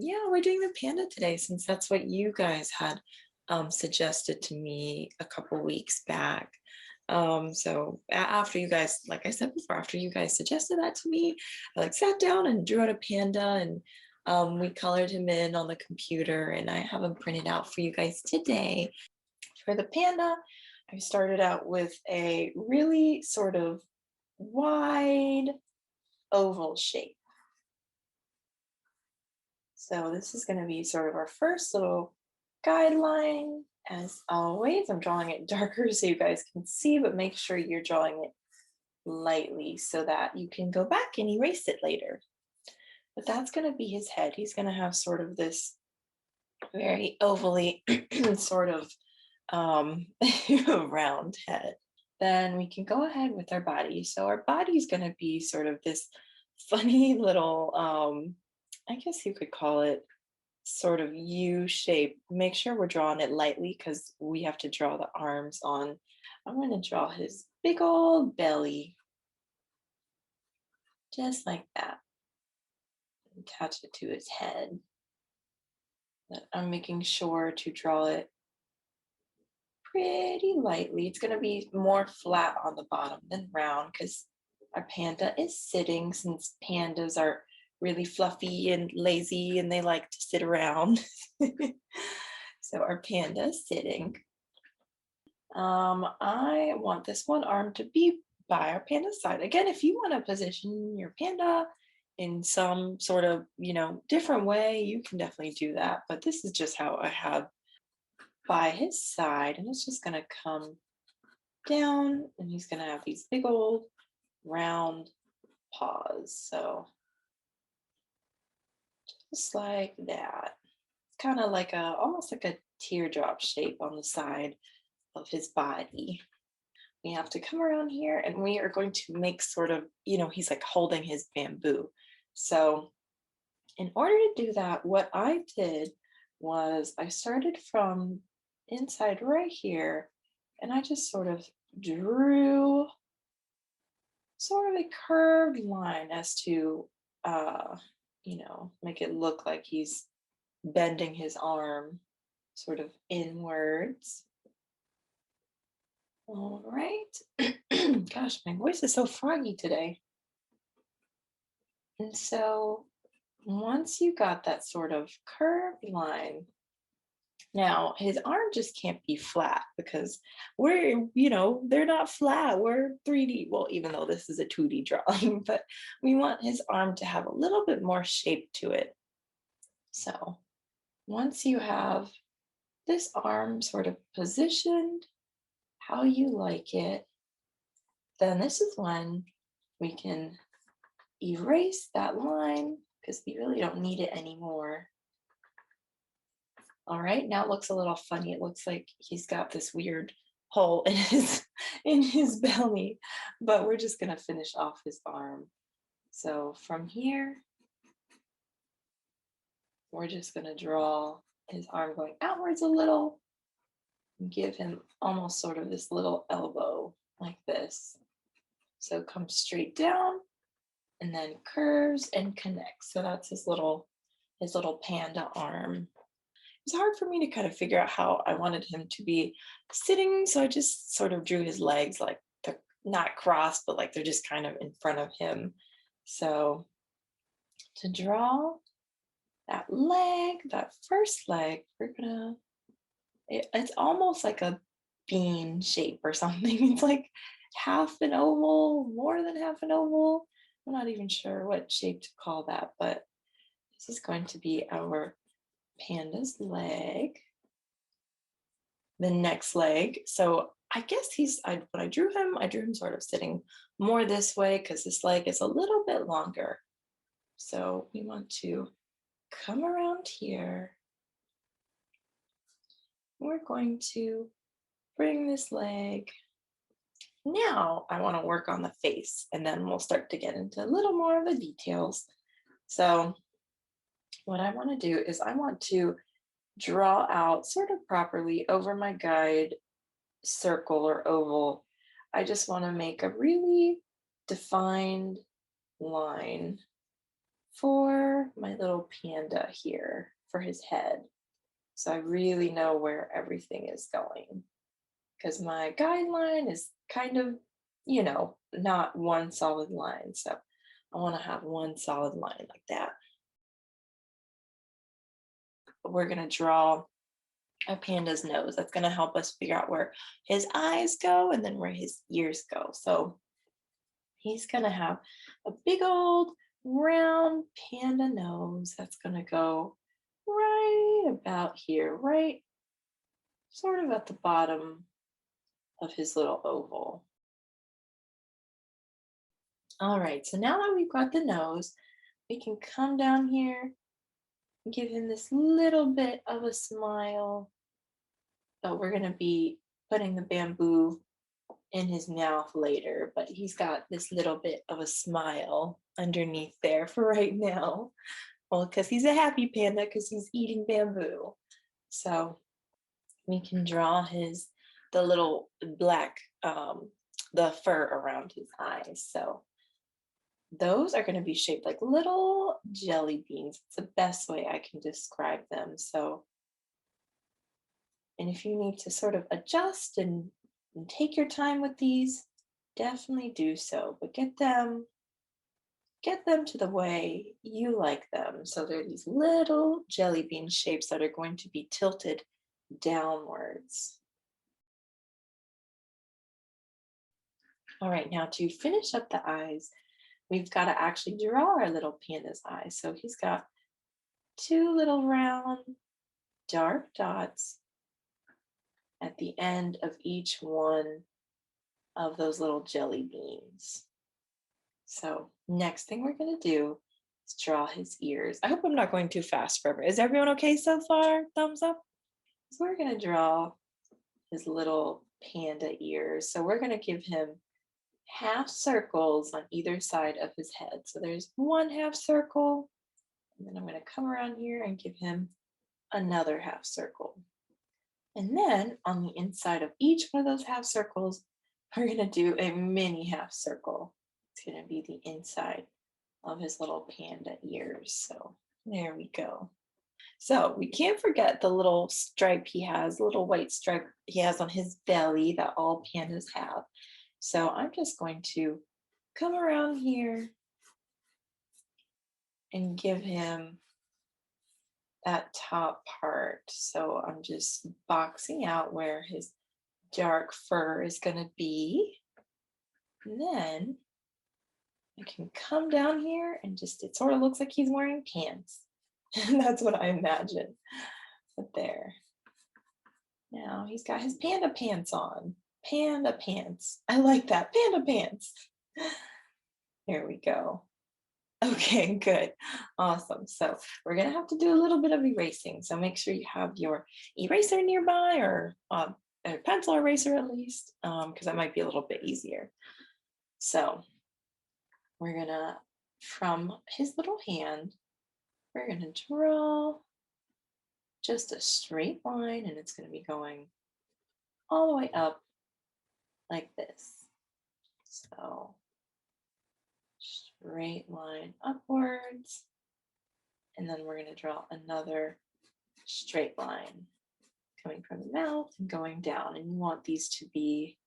Yeah, we're doing the panda today since that's what you guys had suggested to me a couple weeks back. After you guys, like I said before, after you guys suggested that to me, I like sat down and drew out a panda and we colored him in on the computer and I have him printed out for you guys today. For the panda, I started out with a really sort of wide oval shape. So this is going to be sort of our first little guideline. As always, I'm drawing it darker so you guys can see, but make sure you're drawing it lightly so that you can go back and erase it later. But that's going to be his head. He's going to have sort of this very ovally sort of round head. Then we can go ahead with our body. So our body is going to be sort of this funny little, I guess you could call it sort of U shape. Make sure we're drawing it lightly because we have to draw the arms on. I'm going to draw his big old belly, just like that. Attach it to his head. But I'm making sure to draw it pretty lightly. It's going to be more flat on the bottom than round because our panda is sitting, since pandas are really fluffy and lazy and they like to sit around. So our panda is sitting. I want this one arm to be by our panda's side. Again, if you want to position your panda in some sort of, different way, you can definitely do that. But this is just how I have by his side, and it's just going to come down and he's going to have these big old round paws. So just like that. It's kind of like almost like a teardrop shape on the side of his body. We have to come around here and we are going to make sort of, he's like holding his bamboo. So in order to do that, what I did was I started from inside right here and I just sort of drew sort of a curved line as to, make it look like he's bending his arm sort of inwards. All right. Gosh, my voice is so froggy today. And so once you got that sort of curved line, now his arm just can't be flat because they're not flat. We're 3D. Well, even though this is a 2D drawing, but we want his arm to have a little bit more shape to it. So once you have this arm sort of positioned how you like it, then this is when we can erase that line because we really don't need it anymore. All right, now it looks a little funny. It looks like he's got this weird hole in his belly, but we're just gonna finish off his arm. So from here, we're just gonna draw his arm going outwards a little and give him almost sort of this little elbow like this. So comes straight down and then curves and connects. So that's his little panda arm. It's hard for me to kind of figure out how I wanted him to be sitting. So I just sort of drew his legs like they're not crossed, but like they're just kind of in front of him. So to draw that leg, that first leg, it's almost like a bean shape or something. It's like half an oval, more than half an oval. I'm not even sure what shape to call that, but this is going to be our panda's leg. The next leg. So I guess when I drew him sort of sitting more this way because this leg is a little bit longer. So we want to come around here. We're going to bring this leg. Now I want to work on the face and then we'll start to get into a little more of the details. So what I want to do is I want to draw out sort of properly over my guide circle or oval. I just want to make a really defined line for my little panda here for his head. So I really know where everything is going because my guideline is kind of, not one solid line. So I want to have one solid line like that. But we're going to draw a panda's nose. That's going to help us figure out where his eyes go and then where his ears go. So he's going to have a big old round panda nose that's going to go right about here, right sort of at the bottom of his little oval. All right, so now that we've got the nose, we can come down here and give him this little bit of a smile. But we're going to be putting the bamboo in his mouth later, but he's got this little bit of a smile underneath there for right now. Well, because he's a happy panda because he's eating bamboo. So we can draw the little black, the fur around his eyes. So those are going to be shaped like little jelly beans. It's the best way I can describe them. So, and if you need to sort of adjust and take your time with these, definitely do so. But get them to the way you like them. So they're these little jelly bean shapes that are going to be tilted downwards. All right, now to finish up the eyes, we've got to actually draw our little panda's eyes. So he's got two little round dark dots at the end of each one of those little jelly beans. So next thing we're going to do is draw his ears. I hope I'm not going too fast for everyone. Is everyone okay so far? Thumbs up. So we're going to draw his little panda ears. So we're going to give him half circles on either side of his head. So there's one half circle, and then I'm going to come around here and give him another half circle. And then on the inside of each one of those half circles, we're going to do a mini half circle. It's going to be the inside of his little panda ears. So there we go. So we can't forget the little stripe he has, the little white stripe he has on his belly that all pandas have. So I'm just going to come around here and give him that top part. So I'm just boxing out where his dark fur is going to be. And then I can come down here and it sort of looks like he's wearing pants. That's what I imagine. But there. Now he's got his panda pants on. Panda pants. I like that. Panda pants. There we go. Okay, good. Awesome. So we're going to have to do a little bit of erasing. So make sure you have your eraser nearby or a pencil eraser at least, because that might be a little bit easier. So we're going to, from his little hand, we're going to draw just a straight line, and it's going to be going all the way up like this. So straight line upwards, and then we're going to draw another straight line coming from the mouth and going down. And you want these to be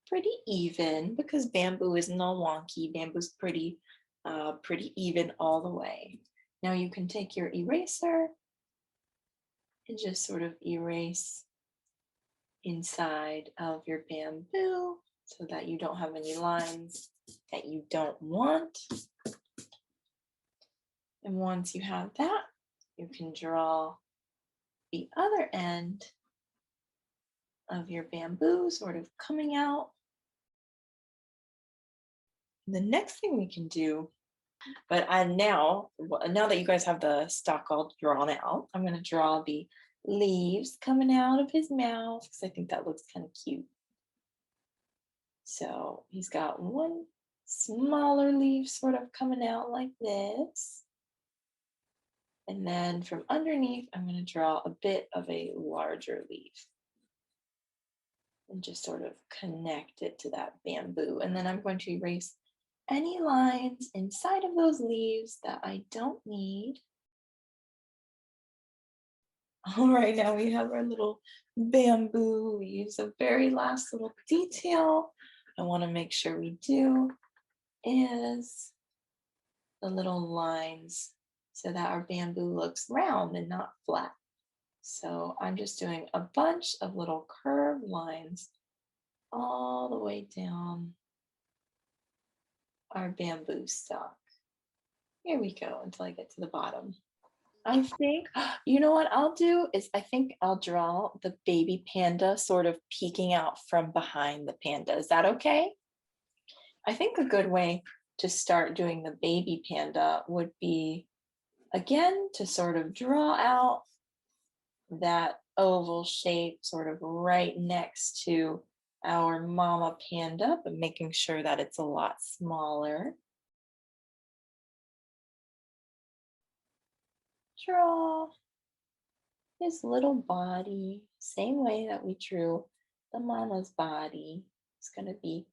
pretty even because bamboo isn't all wonky. Bamboo's pretty even all the way. Now you can take your eraser and just sort of erase inside of your bamboo so that you don't have any lines that you don't want. And once you have that, you can draw the other end of your bamboo sort of coming out. The next thing we can do, but now that you guys have the stock all drawn out, I'm going to draw the leaves coming out of his mouth because I think that looks kind of cute. So he's got one smaller leaf sort of coming out like this. And then from underneath, I'm going to draw a bit of a larger leaf and just sort of connect it to that bamboo. And then I'm going to erase any lines inside of those leaves that I don't need. All right, now we have our little bamboo leaves. The very last little detail I want to make sure we do is the little lines so that our bamboo looks round and not flat. So I'm just doing a bunch of little curved lines all the way down our bamboo stalk. Here we go until I get to the bottom. I think, you know what I'll do is I think I'll draw the baby panda sort of peeking out from behind the panda. Is that okay? I think a good way to start doing the baby panda would be, again, to sort of draw out that oval shape sort of right next to our mama panda, but making sure that it's a lot smaller. Draw his little body, same way that we drew the mama's body. It's going to be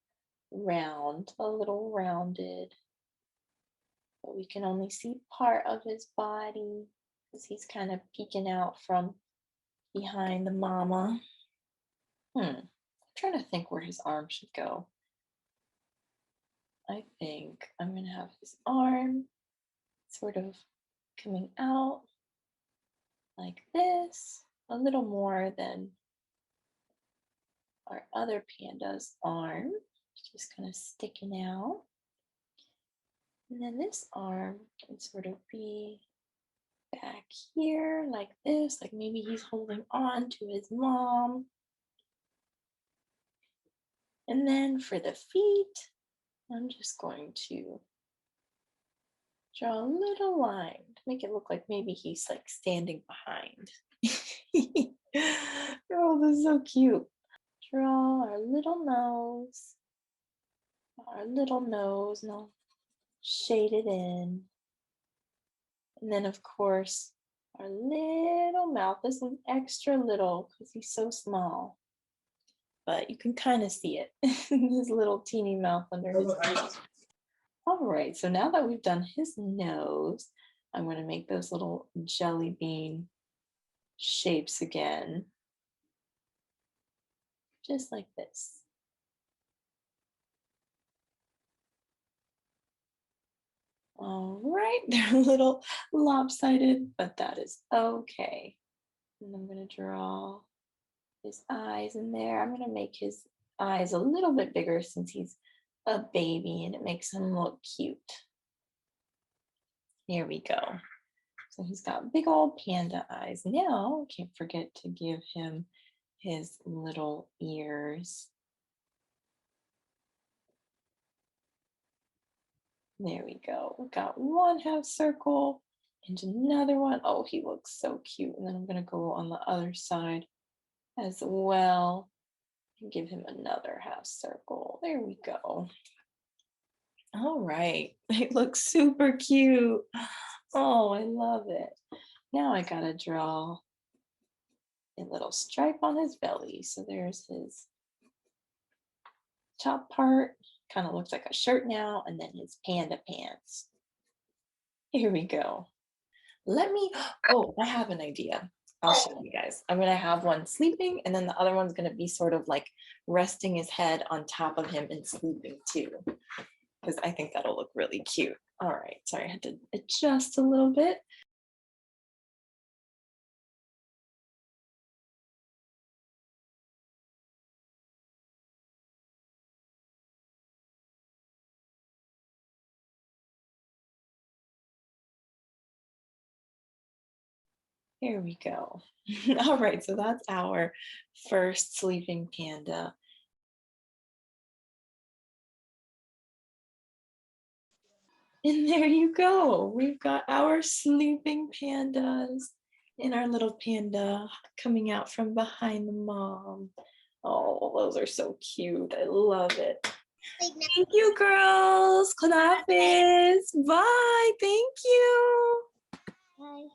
round, a little rounded, but we can only see part of his body because he's kind of peeking out from behind the mama. I'm trying to think where his arm should go. I think I'm going to have his arm sort of coming out like this, a little more than our other panda's arm, just kind of sticking out. And then this arm can sort of be back here like this, like maybe he's holding on to his mom. And then for the feet, I'm just going to draw a little line to make it look like maybe he's like standing behind. Oh, this is so cute. Draw our little nose, and I'll shade it in. And then of course, our little mouth. This is extra little because he's so small, but you can kind of see it. His little teeny mouth under his teeth. All right, so now that we've done his nose, I'm going to make those little jelly bean shapes again, just like this. All right, they're a little lopsided, but that is okay. And I'm going to draw his eyes in there. I'm going to make his eyes a little bit bigger since he's a baby and it makes him look cute. Here we go. So he's got big old panda eyes. Now, can't forget to give him his little ears. There we go. We've got one half circle and another one. Oh, he looks so cute. And then I'm going to go on the other side as well and give him another half circle. There we go. All right. It looks super cute. Oh, I love it. Now I got to draw a little stripe on his belly. So there's his top part. Kind of looks like a shirt now, and then his panda pants. Here we go. Oh, I have an idea. I'll show you guys. I'm going to have one sleeping, and then the other one's going to be sort of like resting his head on top of him and sleeping too, because I think that'll look really cute. All right, sorry, I had to adjust a little bit. Here we go. All right, so that's our first sleeping panda. And there you go. We've got our sleeping pandas and our little panda coming out from behind the mom. Oh, those are so cute. I love it. Thank you, girls. Clap is. Bye. Thank you. Bye.